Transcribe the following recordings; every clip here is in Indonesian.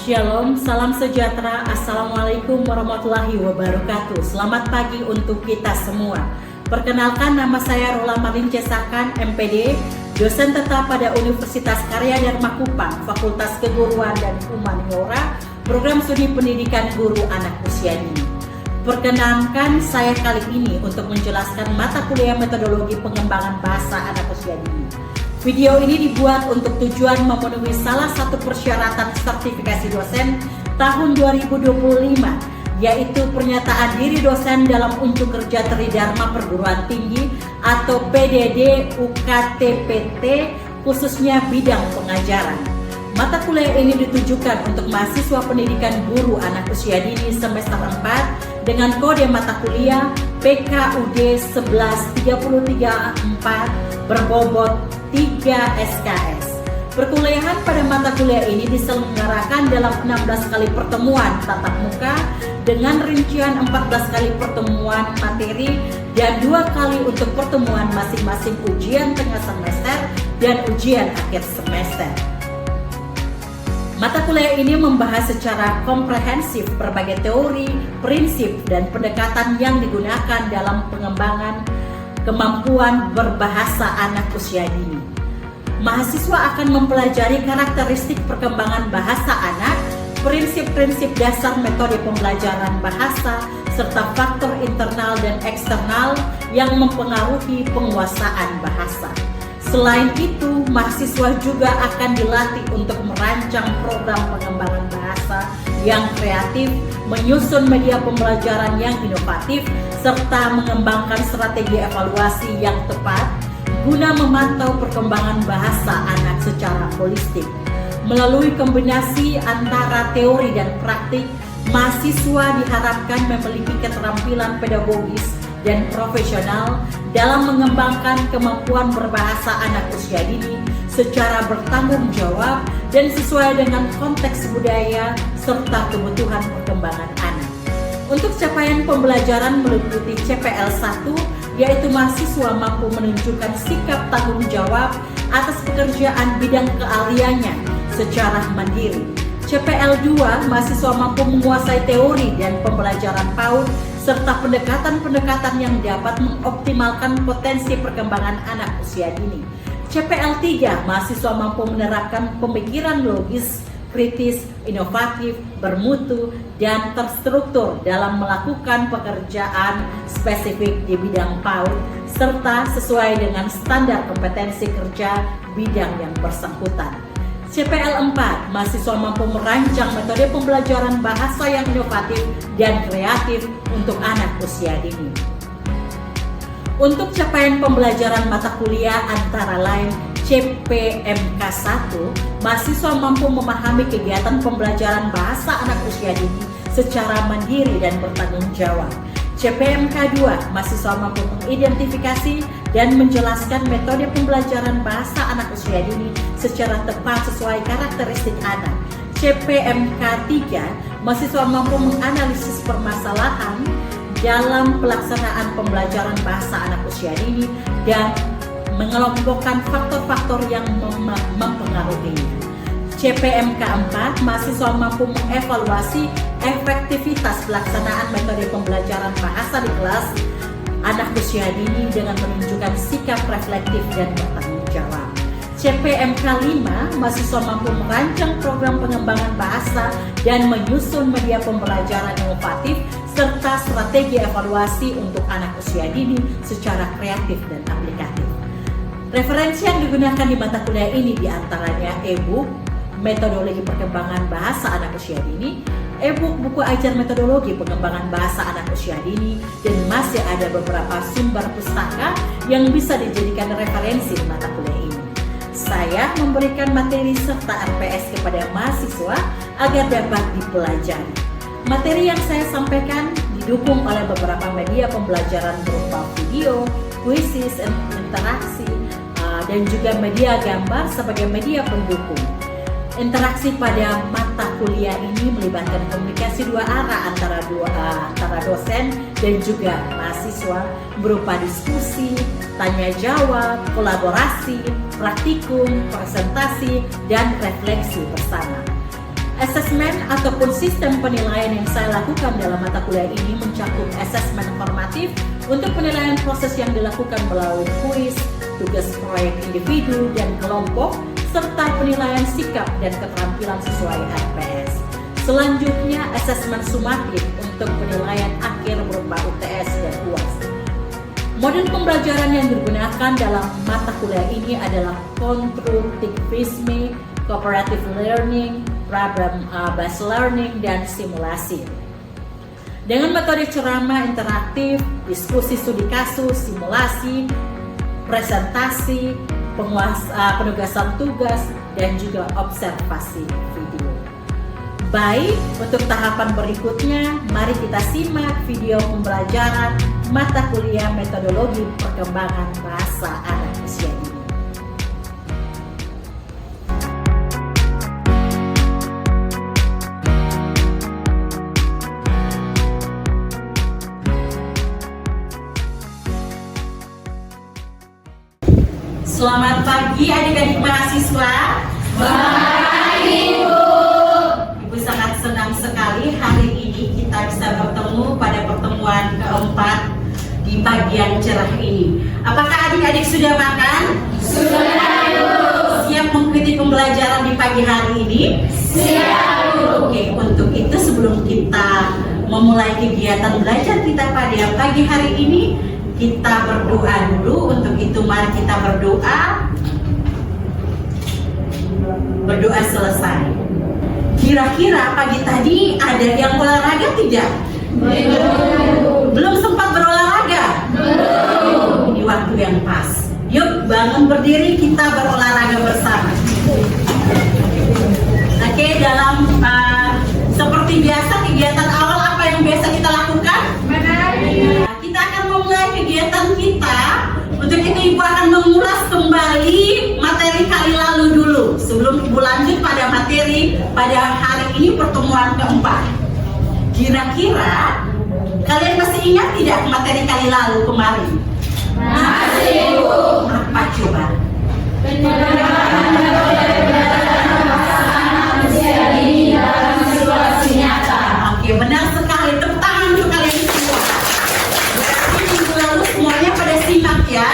Shalom, salam sejahtera, Assalamualaikum warahmatullahi wabarakatuh. Selamat pagi untuk kita semua. Perkenalkan, nama saya Rola Marlin Cesakan, MPD, dosen tetap pada Universitas Karya Dharma Kupang, Fakultas Keguruan dan Humaniora, Program Studi Pendidikan Guru Anak Usia Dini. Perkenalkan saya kali ini untuk menjelaskan mata kuliah metodologi pengembangan bahasa anak usia dini. Video ini dibuat untuk tujuan memenuhi salah satu persyaratan sertifikasi dosen tahun 2025, yaitu pernyataan diri dosen dalam unjuk kerja Tridharma Perguruan Tinggi atau PDD UKTPT, khususnya bidang pengajaran. Mata kuliah ini ditujukan untuk mahasiswa pendidikan guru anak usia dini semester 4 dengan kode mata kuliah PKUD 11334 berbobot 3 SKS. Perkuliahan pada mata kuliah ini diselenggarakan dalam 16 kali pertemuan tatap muka dengan rincian 14 kali pertemuan materi dan 2 kali untuk pertemuan masing-masing ujian tengah semester dan ujian akhir semester. Mata kuliah ini membahas secara komprehensif berbagai teori, prinsip, dan pendekatan yang digunakan dalam pengembangan kemampuan berbahasa anak usia dini. Mahasiswa akan mempelajari karakteristik perkembangan bahasa anak, prinsip-prinsip dasar metode pembelajaran bahasa, serta faktor internal dan eksternal yang mempengaruhi penguasaan bahasa. Selain itu, mahasiswa juga akan dilatih untuk merancang program pengembangan bahasa yang kreatif, menyusun media pembelajaran yang inovatif, serta mengembangkan strategi evaluasi yang tepat guna memantau perkembangan bahasa anak secara holistik. Melalui kombinasi antara teori dan praktik, mahasiswa diharapkan memiliki keterampilan pedagogis dan profesional dalam mengembangkan kemampuan berbahasa anak usia dini secara bertanggung jawab dan sesuai dengan konteks budaya serta kebutuhan perkembangan anak. Untuk capaian pembelajaran meliputi CPL 1, yaitu mahasiswa mampu menunjukkan sikap tanggung jawab atas pekerjaan bidang keahliannya secara mandiri. CPL 2, mahasiswa mampu menguasai teori dan pembelajaran PAUD serta pendekatan-pendekatan yang dapat mengoptimalkan potensi perkembangan anak usia dini. CPL 3, mahasiswa mampu menerapkan pemikiran logis, kritis, inovatif, bermutu, dan terstruktur dalam melakukan pekerjaan spesifik di bidang PAUD serta sesuai dengan standar kompetensi kerja bidang yang bersangkutan. CPL 4, mahasiswa mampu merancang metode pembelajaran bahasa yang inovatif dan kreatif untuk anak usia dini. Untuk capaian pembelajaran mata kuliah antara lain CPMK 1, mahasiswa mampu memahami kegiatan pembelajaran bahasa anak usia dini secara mandiri dan bertanggung jawab. CPMK 2, mahasiswa mampu mengidentifikasi dan menjelaskan metode pembelajaran bahasa anak usia dini secara tepat sesuai karakteristik anak. CPMK 3, mahasiswa mampu menganalisis permasalahan dalam pelaksanaan pembelajaran bahasa anak usia dini dan mengelompokkan faktor-faktor yang mempengaruhinya. CPMK 4, mahasiswa mampu mengevaluasi efektivitas pelaksanaan metode pembelajaran bahasa di kelas anak usia dini dengan menunjukkan sikap reflektif dan bertanggung jawab. CPMK 5, mahasiswa mampu merancang program pengembangan bahasa dan menyusun media pembelajaran inovatif serta strategi evaluasi untuk anak usia dini secara kreatif dan aplikatif. Referensi yang digunakan di mata kuliah ini diantaranya e-book Metodologi Perkembangan Bahasa Anak Usia Dini, e-book Buku Ajar Metodologi Pengembangan Bahasa Anak Usia Dini, dan masih ada beberapa sumber pustaka yang bisa dijadikan referensi di mata kuliah ini. Saya memberikan materi serta RPS kepada mahasiswa agar dapat dipelajari. Materi yang saya sampaikan didukung oleh beberapa media pembelajaran berupa video, kuisis, interaksi, dan juga media gambar sebagai media pendukung. Interaksi pada mata kuliah ini melibatkan komunikasi dua arah antara dosen dan juga mahasiswa berupa diskusi, tanya jawab, kolaborasi, praktikum, presentasi, dan refleksi bersama. Asesmen ataupun sistem penilaian yang saya lakukan dalam mata kuliah ini mencakup asesmen formatif untuk penilaian proses yang dilakukan melalui kuis, tugas proyek individu dan kelompok, serta penilaian sikap dan keterampilan sesuai RPS. Selanjutnya, asesmen sumatif untuk penilaian akhir berupa UTS dan UAS. Model pembelajaran yang digunakan dalam mata kuliah ini adalah constructivism, cooperative learning, problem-based learning, dan simulasi. Dengan metode ceramah interaktif, diskusi studi kasus, simulasi, presentasi, penugasan tugas, dan juga observasi video. Baik, untuk tahapan berikutnya, mari kita simak video pembelajaran mata kuliah metodologi perkembangan bahasa anak usia dini. Selamat pagi adik-adik mahasiswa. Selamat pagi, Bu. Ibu sangat senang sekali hari ini kita bisa bertemu pada pertemuan keempat di pagi yang cerah ini. Apakah adik-adik sudah makan? Sudah, Bu. Siap mengikuti pembelajaran di pagi hari ini? Siap, Bu. Oke, untuk itu sebelum kita memulai kegiatan belajar kita pada pagi hari ini, kita berdoa dulu. Untuk itu mari kita berdoa. Berdoa selesai. Kira-kira pagi tadi ada yang olahraga tidak? Belum sempat berolahraga? Belum. Ini waktu yang pas. Yuk bangun berdiri, kita berolahraga bersama. Oke, dalam seperti biasa kegiatan awal apa yang biasa kita lakukan? Kita akan memulai kegiatan kita. Untuk itu Ibu akan mengulas kembali materi kali lalu dulu sebelum Ibu lanjut pada materi pada hari ini pertemuan keempat. Kira-kira kalian masih ingat tidak materi kali lalu kemarin? Masih, Bu. Apa coba? Penerapan metode pembelajaran bahasa anak usia dini dalam situasi nyata. Oke, benar sekali. Tepuk tangan untuk kalian semua. Berarti minggu lalu semuanya pada simak ya.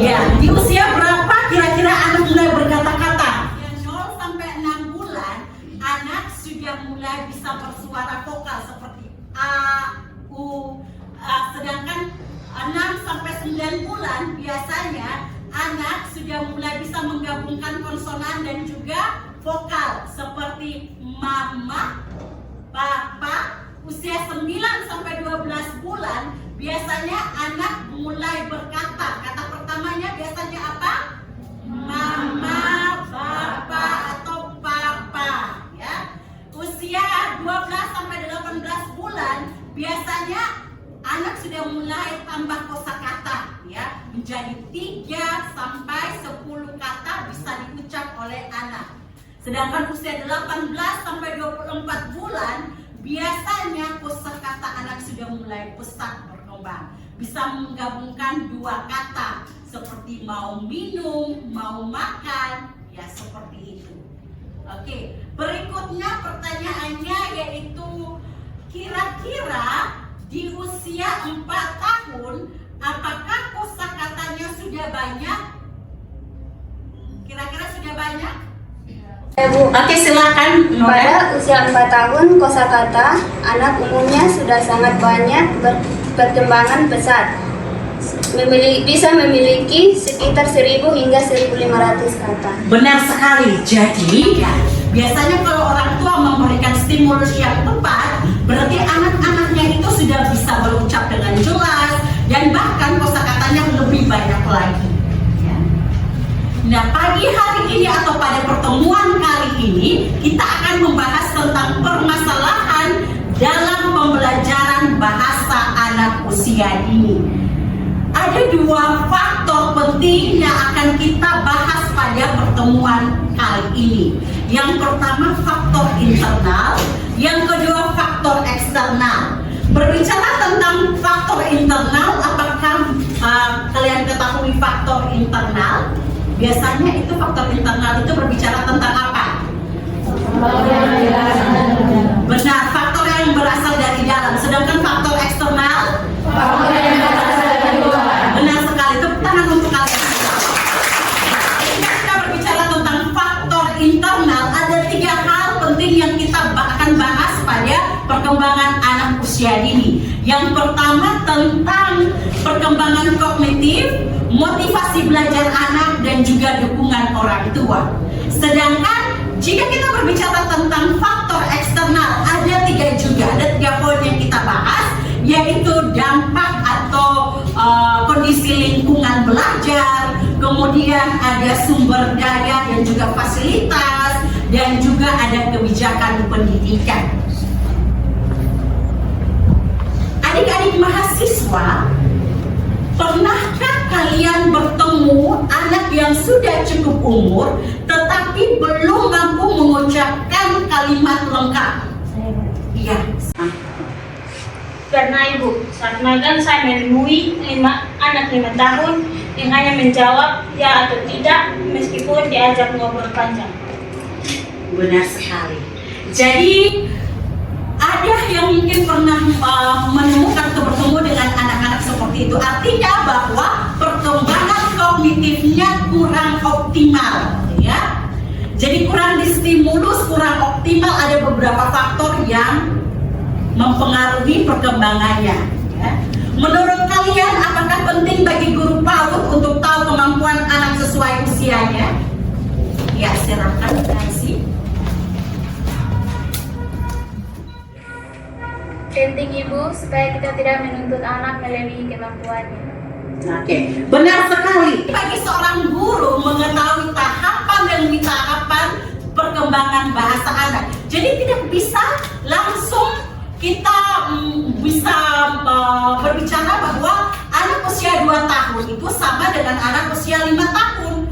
Ya, di usia berapa kira-kira anak mulai berkata-kata? 0 sampai 6 bulan, anak sudah mulai bisa bersuara vokal seperti A, U. Sedangkan 6 sampai 9 bulan biasanya anak sudah mulai bisa menggabungkan konsonan dan juga vokal seperti mama, papa. Usia 9 sampai 12 bulan biasanya anak mulai berkata. Kata pertamanya biasanya apa? Mama, papa, atau papa, ya. Usia 12 sampai 18 bulan biasanya anak sudah mulai tambah kosakata, ya. Menjadi 3 sampai 10 kata bisa diucap oleh anak. Sedangkan usia 18 sampai 24 bulan biasanya kosakata anak sudah mulai pesat berkembang. Bisa menggabungkan 2 kata seperti mau minum, mau makan, ya seperti itu. Oke, berikutnya pertanyaannya yaitu kira-kira di usia 4 tahun apakah kosakatanya sudah banyak? Kira-kira sudah banyak? Oke, silakan. Pada usia 4 tahun, kosakata anak umumnya sudah sangat banyak perkembangan pesat. Bisa memiliki sekitar 1000 hingga 1500 kata. Benar sekali. Jadi, ya, biasanya kalau orang tua memberikan stimulus yang tepat, berarti anak-anaknya itu sudah bisa berucap dengan jelas dan bahkan kosakatanya lebih banyak lagi. Nah, pagi hari ini atau pada pertemuan kali ini kita akan membahas tentang permasalahan dalam pembelajaran bahasa anak usia dini. Ada 2 faktor penting yang akan kita bahas pada pertemuan kali ini. Yang pertama faktor internal, yang kedua faktor eksternal. Berbicara tentang faktor internal, apakah kalian ketahui faktor internal? Biasanya itu faktor internal itu berbicara tentang apa? Benar, faktor yang berasal dari dalam. Sedangkan faktor eksternal? Benar sekali. Tepuk tangan untuk kalian. Jika kita berbicara tentang faktor internal, ada 3 hal penting yang kita akan bahas pada perkembangan anak usia dini. Yang pertama tentang perkembangan kognitif, motivasi belajar anak, dan juga dukungan orang tua. Sedangkan jika kita berbicara tentang faktor eksternal, ada 3 juga, ada 3 poin yang kita bahas, yaitu dampak atau kondisi lingkungan belajar, kemudian ada sumber daya dan juga fasilitas, dan juga ada kebijakan pendidikan. Adik-adik mahasiswa, pernahkah kalian bertemu anak yang sudah cukup umur tetapi belum mampu mengucapkan kalimat lengkap? Iya. Karena Ibu, karena kan saya menemui 5 tahun yang hanya menjawab ya atau tidak meskipun diajak ngobrol panjang. Benar sekali. Jadi ada yang mungkin pernah menemukan atau bertemu dengan anak-anak seperti itu. Artinya bahwa perkembangan kognitifnya kurang optimal, ya. Jadi kurang distimulus, kurang optimal. Ada beberapa faktor yang mempengaruhi perkembangannya, ya. Menurut kalian, apakah penting bagi guru PAUD untuk tahu kemampuan anak sesuai usianya? Ya, silakan Nancy. Penting Ibu, supaya kita tidak menuntut anak melebihi kemampuannya. Oke, benar sekali. Bagi seorang guru mengetahui tahapan dan tahapan perkembangan bahasa anak. Jadi tidak bisa langsung kita bisa berbicara bahwa anak usia 2 tahun itu sama dengan anak usia 5 tahun.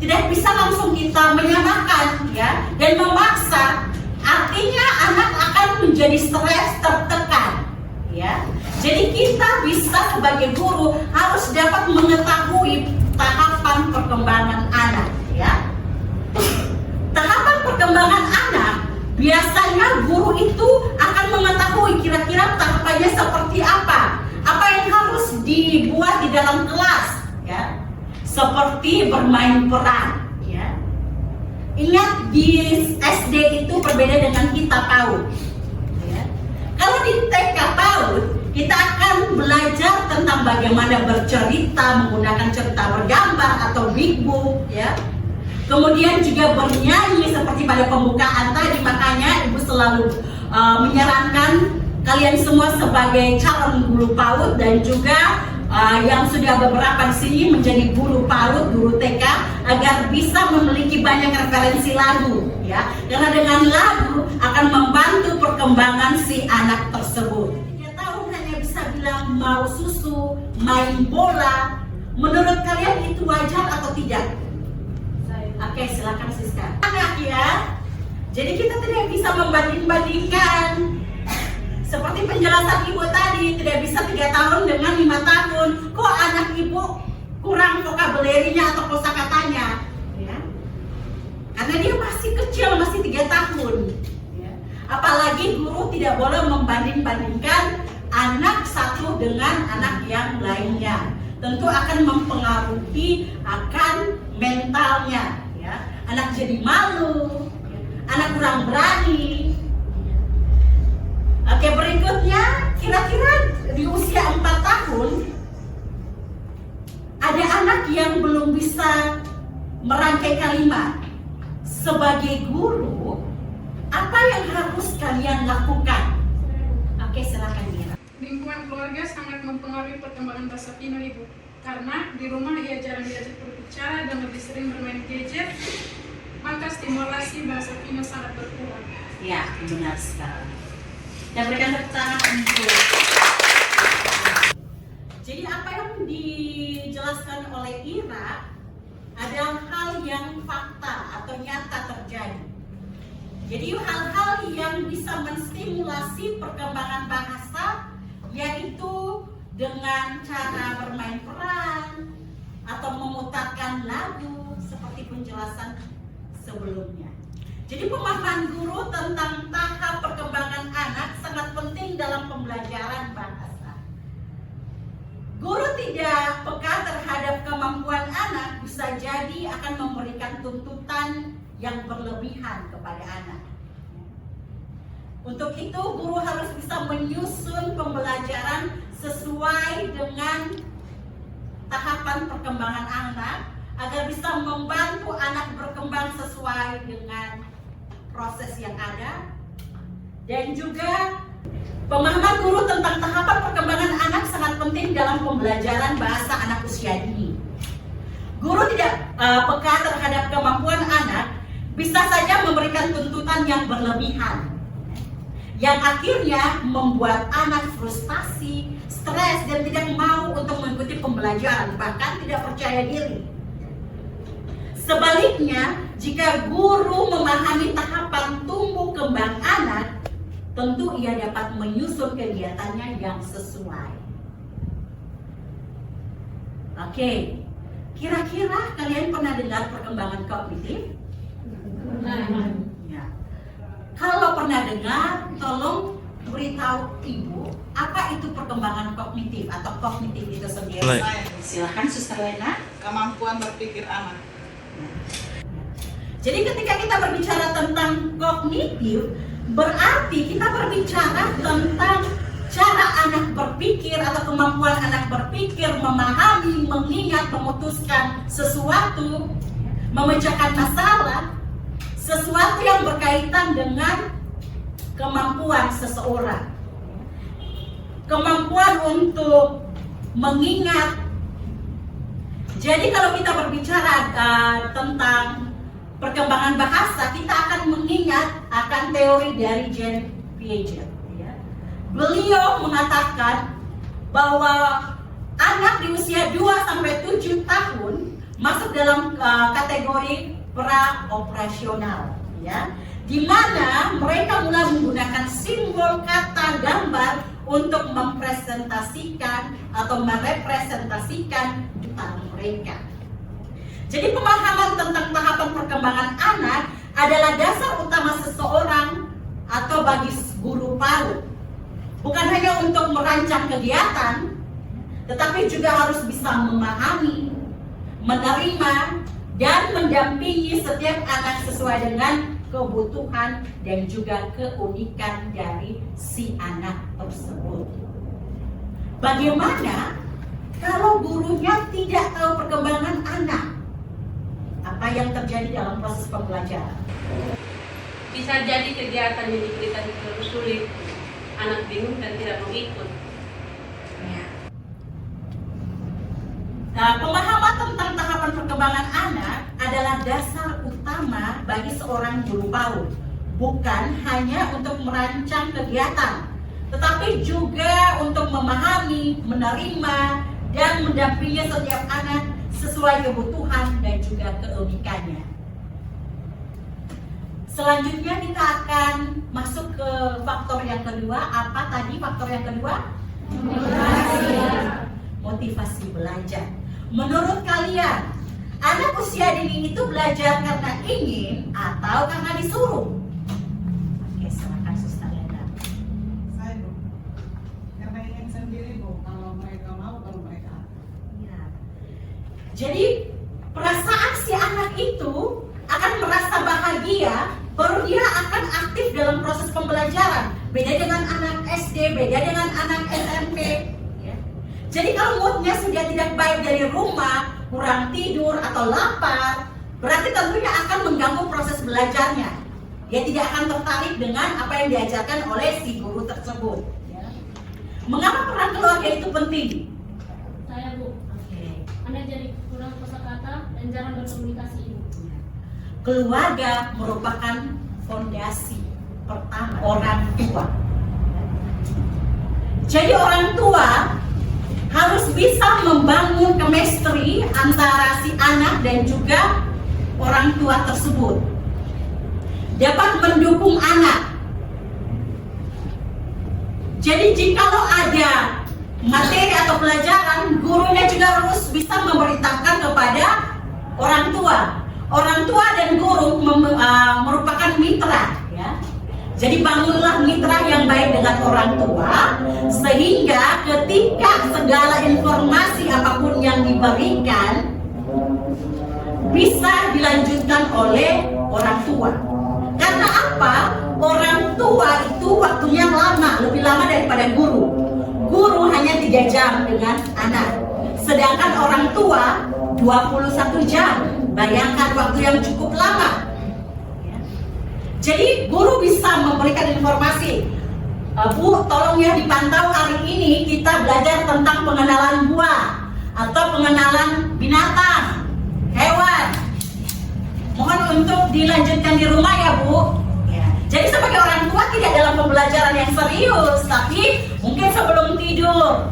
Tidak bisa langsung kita menyamakan, ya, dan memaksa. Artinya anak akan menjadi stres, tertekan, ya. Jadi kita bisa sebagai guru harus dapat mengetahui tahapan perkembangan anak, ya. Tahapan perkembangan anak, biasanya guru itu akan mengetahui kira-kira tahapannya seperti apa yang harus dibuat di dalam kelas, ya. Seperti bermain peran, ya. Ingat di SD itu berbeda dengan kita PAUD, ya. Kalau di TK PAUD kita akan belajar tentang bagaimana bercerita menggunakan cerita bergambar atau big book, ya. Kemudian juga bernyanyi seperti pada pembukaan tadi. Makanya Ibu selalu menyarankan kalian semua sebagai calon guru PAUD dan juga yang sudah beberapa di sini menjadi guru PAUD, guru TK, agar bisa memiliki banyak referensi lagu, ya. Karena dengan lagu akan membantu perkembangan si anak tersebut. 3 tahun hanya bisa bilang mau susu, main bola. Menurut kalian itu wajar atau tidak? Oke, silakan Siska. Anak, ya. Jadi kita tidak bisa membanding-bandingkan. Seperti penjelasan Ibu tadi, tidak bisa 3 tahun dengan 5 tahun. Kok anak Ibu kurang vocabulary-nya atau kosakatanya, ya? Karena dia masih kecil, masih 3 tahun, ya. Apalagi guru tidak boleh membanding-bandingkan anak satu dengan anak yang lainnya. Tentu akan mempengaruhi akan mentalnya, ya. Anak jadi malu, ya. Anak kurang berani. Oke, berikutnya, kira-kira di usia 4 tahun ada anak yang belum bisa merangkai kalimat. Sebagai guru, apa yang harus kalian lakukan? Oke, silakan Mira. Lingkungan keluarga sangat mempengaruhi perkembangan bahasa Pino, Ibu. Karena di rumah ia jarang diajak berbicara dan lebih sering bermain gadget, maka stimulasi bahasa Pino sangat berkurang. Ya, benar sekali. Dan berikan tepuk tangan untuk. Jadi apa yang dijelaskan oleh Ira adalah hal yang fakta atau nyata terjadi. Jadi hal-hal yang bisa menstimulasi perkembangan bahasa, yaitu dengan cara bermain peran atau memutarkan lagu seperti penjelasan sebelumnya. Jadi pemahaman guru tentang tahap perkembangan anak sangat penting dalam pembelajaran bahasa. Guru tidak peka terhadap kemampuan anak bisa jadi akan memberikan tuntutan yang berlebihan kepada anak. Untuk itu guru harus bisa menyusun pembelajaran sesuai dengan tahapan perkembangan anak agar bisa membantu anak berkembang sesuai dengan proses yang ada. Dan juga pemahaman guru tentang tahapan perkembangan anak sangat penting dalam pembelajaran bahasa anak usia dini. Guru tidak peka terhadap kemampuan anak bisa saja memberikan tuntutan yang berlebihan, yang akhirnya membuat anak frustasi, stres, dan tidak mau untuk mengikuti pembelajaran, bahkan tidak percaya diri. Sebaliknya, jika guru memahami tahapan tumbuh kembang anak, tentu ia dapat menyusun kegiatannya yang sesuai. Oke, kira-kira kalian pernah dengar perkembangan kognitif? Ya. Kalau pernah dengar, tolong beritahu ibu apa itu perkembangan kognitif atau kognitif itu sendiri. Silakan Suster Lena. Kemampuan berpikir anak. Jadi ketika kita berbicara tentang kognitif, berarti kita berbicara tentang cara anak berpikir atau kemampuan anak berpikir, memahami, mengingat, memutuskan sesuatu, memecahkan masalah, sesuatu yang berkaitan dengan kemampuan seseorang. Kemampuan untuk mengingat. Jadi kalau kita berbicara tentang perkembangan bahasa, kita akan mengingat akan teori dari Jean Piaget. Ya. Beliau mengatakan bahwa anak di usia 2-7 tahun masuk dalam kategori pra-operasional, ya, di mana mereka mulai menggunakan simbol, kata, gambar untuk mempresentasikan atau merepresentasikan tentang mereka. Jadi pemahaman tentang tahapan perkembangan anak adalah dasar utama seseorang atau bagi guru PAUD. Bukan hanya untuk merancang kegiatan, tetapi juga harus bisa memahami, menerima, dan mendampingi setiap anak sesuai dengan kebutuhan dan juga keunikan dari si anak tersebut. Bagaimana kalau gurunya tidak tahu perkembangan anak? Apa yang terjadi dalam proses pembelajaran? Bisa jadi kegiatan yang diberikan terlalu sulit, anak bingung dan tidak mau ikut. Ya. Nah, pemahaman tentang tahapan perkembangan anak adalah dasar utama bagi seorang guru PAUD. Bukan hanya untuk merancang kegiatan, tetapi juga untuk memahami, menerima, dan mendampingi setiap anak sesuai kebutuhan dan juga keunikannya. Selanjutnya kita akan masuk ke faktor yang kedua. Apa tadi faktor yang kedua? Motivasi belajar. Menurut kalian, anak usia dini itu belajar karena ingin atau karena disuruh? Oke, silakan Suster Lena. Saya Bu, karena ingin sendiri Bu, kalau mereka mau, kalau mereka. Ya. Jadi perasaan si anak itu akan merasa bahagia, baru dia akan aktif dalam proses pembelajaran. Beda dengan anak SD, beda dengan anak SMP. Ya. Jadi kalau moodnya sudah tidak baik dari rumah, kurang tidur atau lapar, berarti tentunya akan mengganggu proses belajarnya. Dia tidak akan tertarik dengan apa yang diajarkan oleh si guru tersebut. Ya. Mengapa peran keluarga itu penting? Saya Bu, Anda jadi kurang kosakata dan jarang berkomunikasi Ibu. Keluarga merupakan fondasi pertama orang tua. Jadi orang tua harus bisa membangun chemistry antara si anak dan juga orang tua tersebut. Dapat mendukung anak. Jadi jikalau ada materi atau pelajaran, gurunya juga harus bisa memerintahkan kepada orang tua. Orang tua dan guru merupakan mitra, ya. Jadi bangunlah mitra yang baik dengan orang tua, sehingga ketika segala informasi apapun yang diberikan bisa dilanjutkan oleh orang tua. Karena apa? Orang tua itu waktunya lama, lebih lama daripada guru. Guru hanya 3 jam dengan anak, sedangkan orang tua 21 jam. Bayangkan waktu yang cukup lama. Jadi guru bisa memberikan informasi, Bu, tolong ya dipantau hari ini kita belajar tentang pengenalan buah atau pengenalan binatang, hewan. Mohon untuk dilanjutkan di rumah ya, Bu. Ya. Jadi sebagai orang tua tidak dalam pembelajaran yang serius, tapi mungkin sebelum tidur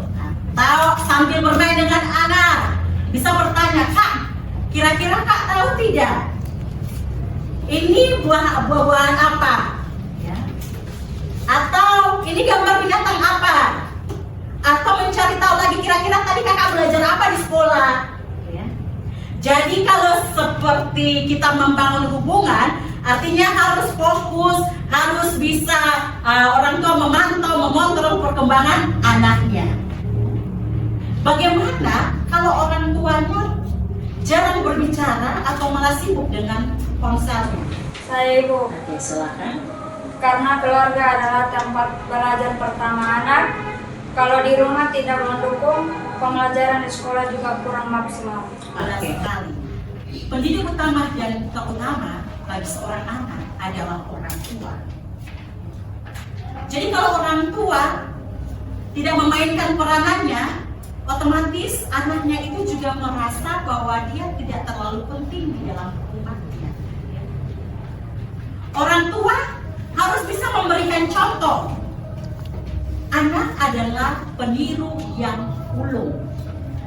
atau sambil bermain dengan anak bisa bertanya, Kak, kira-kira Kak tahu tidak? Ini buah-buahan apa? Ya. Atau ini gambar binatang apa? Atau mencari tahu lagi kira-kira tadi kakak belajar apa di sekolah? Ya. Jadi kalau seperti kita membangun hubungan, artinya harus fokus, harus bisa orang tua memantau, mengontrol perkembangan anaknya. Bagaimana kalau orang tuanya jarang berbicara atau malah sibuk dengan ponselnya? Saya Ibu, Oke, silakan. karena keluarga adalah tempat belajar pertama anak. Kalau di rumah tidak mendukung, pembelajaran di sekolah juga kurang maksimal. Pada sekali, pendidik utama dan terutama bagi seorang anak adalah orang tua. Jadi kalau orang tua tidak memainkan peranannya, otomatis anaknya itu juga merasa bahwa dia tidak terlalu penting di dalam rumahnya. Orang tua harus bisa memberikan contoh. Anak adalah peniru yang ulung.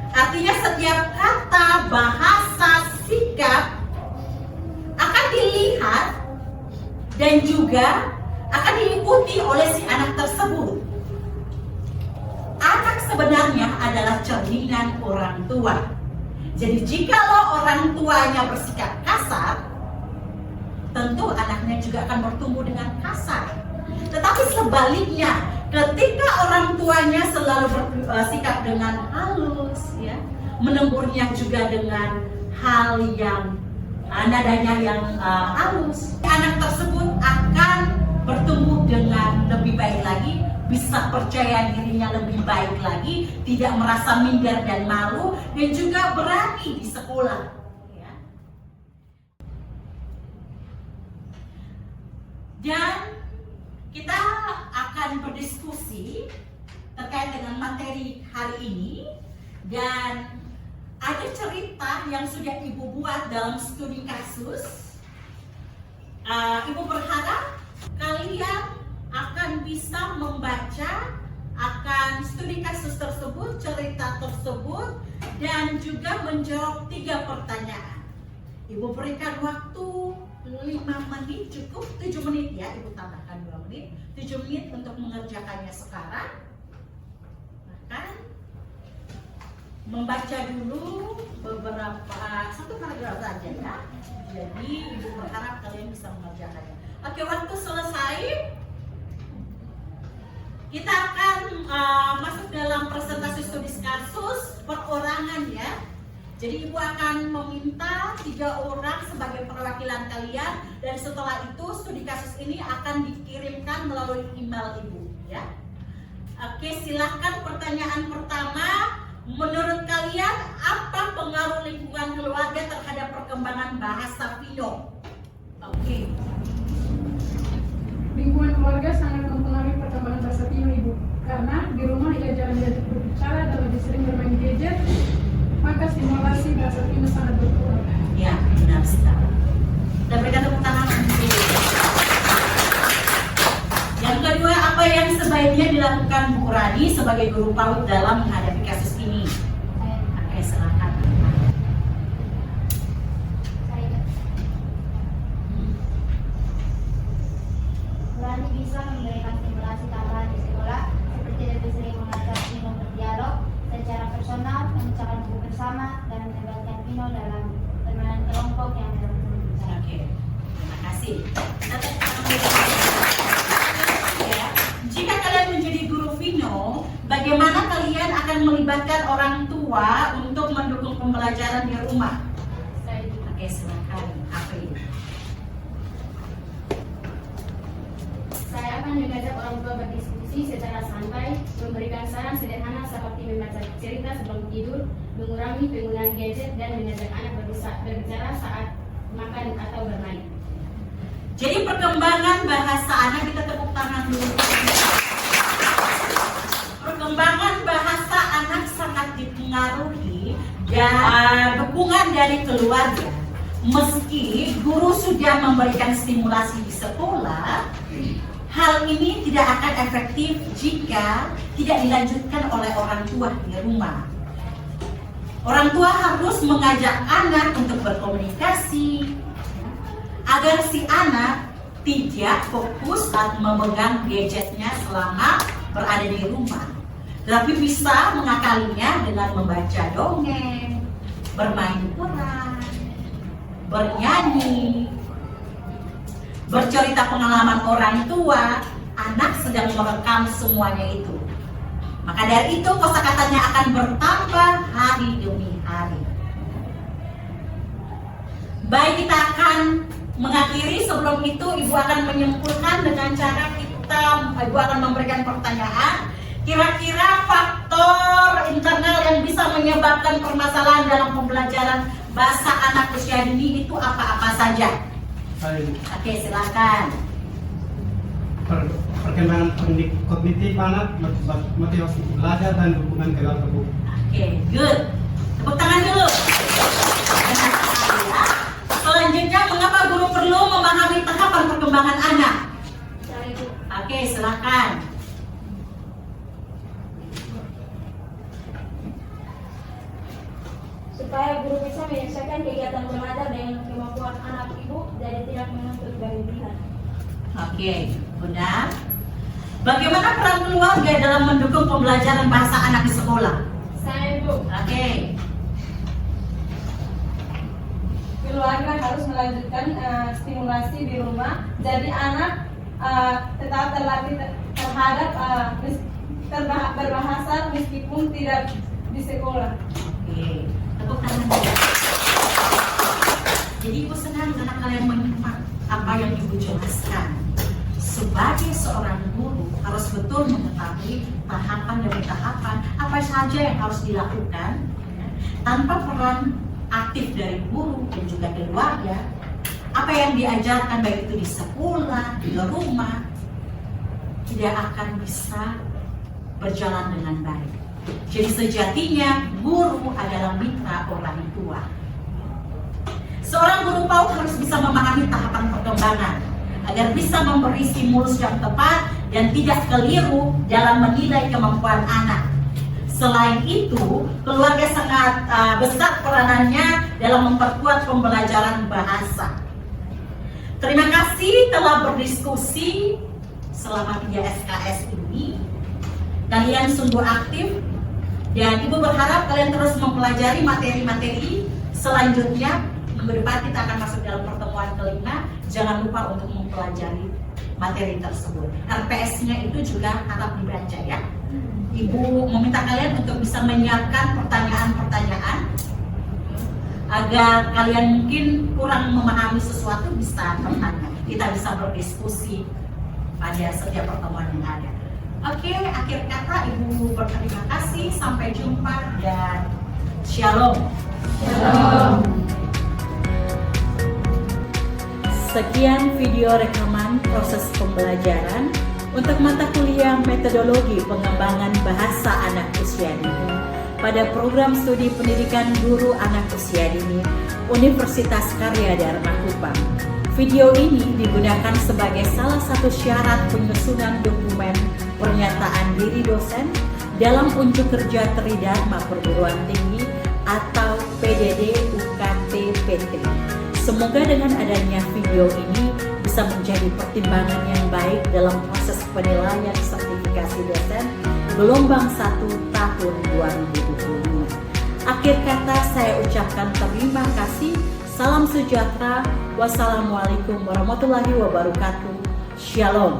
Artinya setiap kata, bahasa, sikap akan dilihat dan juga akan diikuti oleh si anak tersebut. Anak sebenarnya adalah cerminan orang tua. Jadi jikalau orang tuanya bersikap kasar, tentu anaknya juga akan bertumbuh dengan kasar. Tetapi sebaliknya, ketika orang tuanya selalu bersikap dengan halus, ya, menegurnya juga dengan hal yang nadanya yang halus, anak tersebut akan bertumbuh dengan lebih baik lagi, bisa percaya dirinya lebih baik lagi, tidak merasa minder dan malu, dan juga berani di sekolah. Ya. Dan kita akan berdiskusi terkait dengan materi hari ini, dan ada cerita yang sudah Ibu buat dalam studi kasus. Ibu berharap kalian akan bisa membaca akan studi kasus tersebut, cerita tersebut, dan juga menjawab 3 pertanyaan. Ibu berikan waktu 5 menit, cukup 7 menit ya, Ibu tambahkan 2 menit, 7 menit untuk mengerjakannya sekarang. Bahkan membaca dulu beberapa, 1 paragraf saja ya. Jadi Ibu berharap kalian bisa mengerjakannya. Oke, waktu selesai kita akan masuk dalam presentasi studi kasus perorangan ya. Jadi Ibu akan meminta 3 orang sebagai perwakilan kalian, dan setelah itu studi kasus ini akan dikirimkan melalui email Ibu ya. Oke, silahkan pertanyaan pertama. Menurut kalian apa pengaruh lingkungan keluarga terhadap perkembangan bahasa Pino? Oke. Lingkungan keluarga sangat mempengaruhi perkembangan bahasa Pino, Ibu. Karena di rumah ia jarang diajak berbicara dan lebih sering bermain gadget, maka stimulasi bahasa Pino sangat berkurang. Ya, benar sekali. Dan berikan tepuk tangan untuk Ibu. Yang kedua, apa yang sebaiknya dilakukan Bu Rani sebagai guru PAUD dalam menghadapi kasus ini? Oke, silakan. Berani bisa memberikan stimulasi tambahan di sekolah, seperti lebih sering mengajar Pino berdialog secara personal, memecahkan buku bersama, dan melibatkan Pino dalam permainan kelompok yang berbicara. Oke. Terima kasih. Ya, jika kalian menjadi guru Vino, bagaimana kalian akan melibatkan orang tua untuk mendukung pembelajaran di rumah? Oke, silakan April. Saya akan mengajak orang tua berdiskusi secara santai, memberikan saran sederhana seperti membaca cerita sebelum tidur, mengurangi penggunaan gadget, dan mengajak anak berbicara saat makan atau bermain. Jadi perkembangan bahasa anak, kita tepuk tangan dulu. Perkembangan bahasa anak sangat dipengaruhi dan dukungan dari keluarga. Meski guru sudah memberikan stimulasi di sekolah, hal ini tidak akan efektif jika tidak dilanjutkan oleh orang tua di rumah. Orang tua harus mengajak anak untuk berkomunikasi agar si anak tidak fokus saat memegang gadgetnya selama berada di rumah, tetapi bisa mengakalinya dengan membaca dongeng, bermain peran, bernyanyi, bercerita pengalaman orang tua. Anak sedang merekam semuanya itu. Maka dari itu kosakatanya akan bertambah hari demi hari. Baik, kita akan mengakhiri. Sebelum itu Ibu akan menyimpulkan dengan cara Ibu akan memberikan pertanyaan. Kira-kira faktor internal yang bisa menyebabkan permasalahan dalam pembelajaran bahasa anak usia dini itu apa-apa saja? Oke, silakan. Perkembangan kognitif anak, motivasi belajar, dan dukungan keluarga. Oke, good. Tepuk tangan dulu. Selanjutnya, mengapa guru perlu memahami tahapan perkembangan anak? Oke, silakan. Supaya guru bisa menyelesaikan kegiatan belajar dengan kemampuan anak ibu dan tidak menuntut berlebihan. Oke, Bunda. Bagaimana peran keluarga dalam mendukung pembelajaran bahasa anak di sekolah? Saya Bu, Oke. keluarga harus melanjutkan stimulasi di rumah, jadi anak tetap terlatih terhadap berbahasa meskipun tidak di sekolah. Oke, tepuk tangan. Jadi Ibu senang karena kalian menyimak apa yang Ibu jelaskan. Sebagai seorang guru harus betul mengetahui tahapan demi tahapan apa saja yang harus dilakukan. Tanpa peran aktif dari guru dan juga keluarga, apa yang diajarkan baik itu di sekolah, di rumah, tidak akan bisa berjalan dengan baik. Jadi sejatinya guru adalah mitra orang tua. Seorang guru PAUD harus bisa memahami tahapan perkembangan agar bisa memberi stimulus yang tepat dan tidak keliru dalam menilai kemampuan anak. Selain itu, keluarga sangat besar peranannya dalam memperkuat pembelajaran bahasa. Terima kasih telah berdiskusi selama 3 SKS ini. Kalian sungguh aktif dan Ibu berharap kalian terus mempelajari materi-materi selanjutnya. Minggu depan kita akan masuk dalam pertemuan kelima. Jangan lupa untuk mempelajari materi tersebut. RPS-nya itu juga harap dibaca ya. Ibu meminta kalian untuk bisa menyiapkan pertanyaan-pertanyaan agar kalian mungkin kurang memahami sesuatu bisa bertanya. Kita bisa berdiskusi pada setiap pertemuan yang ada. Oke, akhir kata Ibu berterima kasih. Sampai jumpa dan shalom. Shalom. Sekian video rekaman proses pembelajaran untuk mata kuliah metodologi pengembangan bahasa anak usia dini pada program studi pendidikan guru anak usia dini Universitas Karya Dharma Kupang. Video ini digunakan sebagai salah satu syarat penyusunan dokumen pernyataan diri dosen dalam unjuk kerja Tridharma Perguruan Tinggi atau PDD UKT PT. Semoga dengan adanya video ini bisa menjadi pertimbangan yang baik dalam proses penilaian sertifikasi dosen gelombang 1 tahun 2025. Akhir kata saya ucapkan terima kasih. Salam sejahtera. Wassalamualaikum warahmatullahi wabarakatuh. Shalom.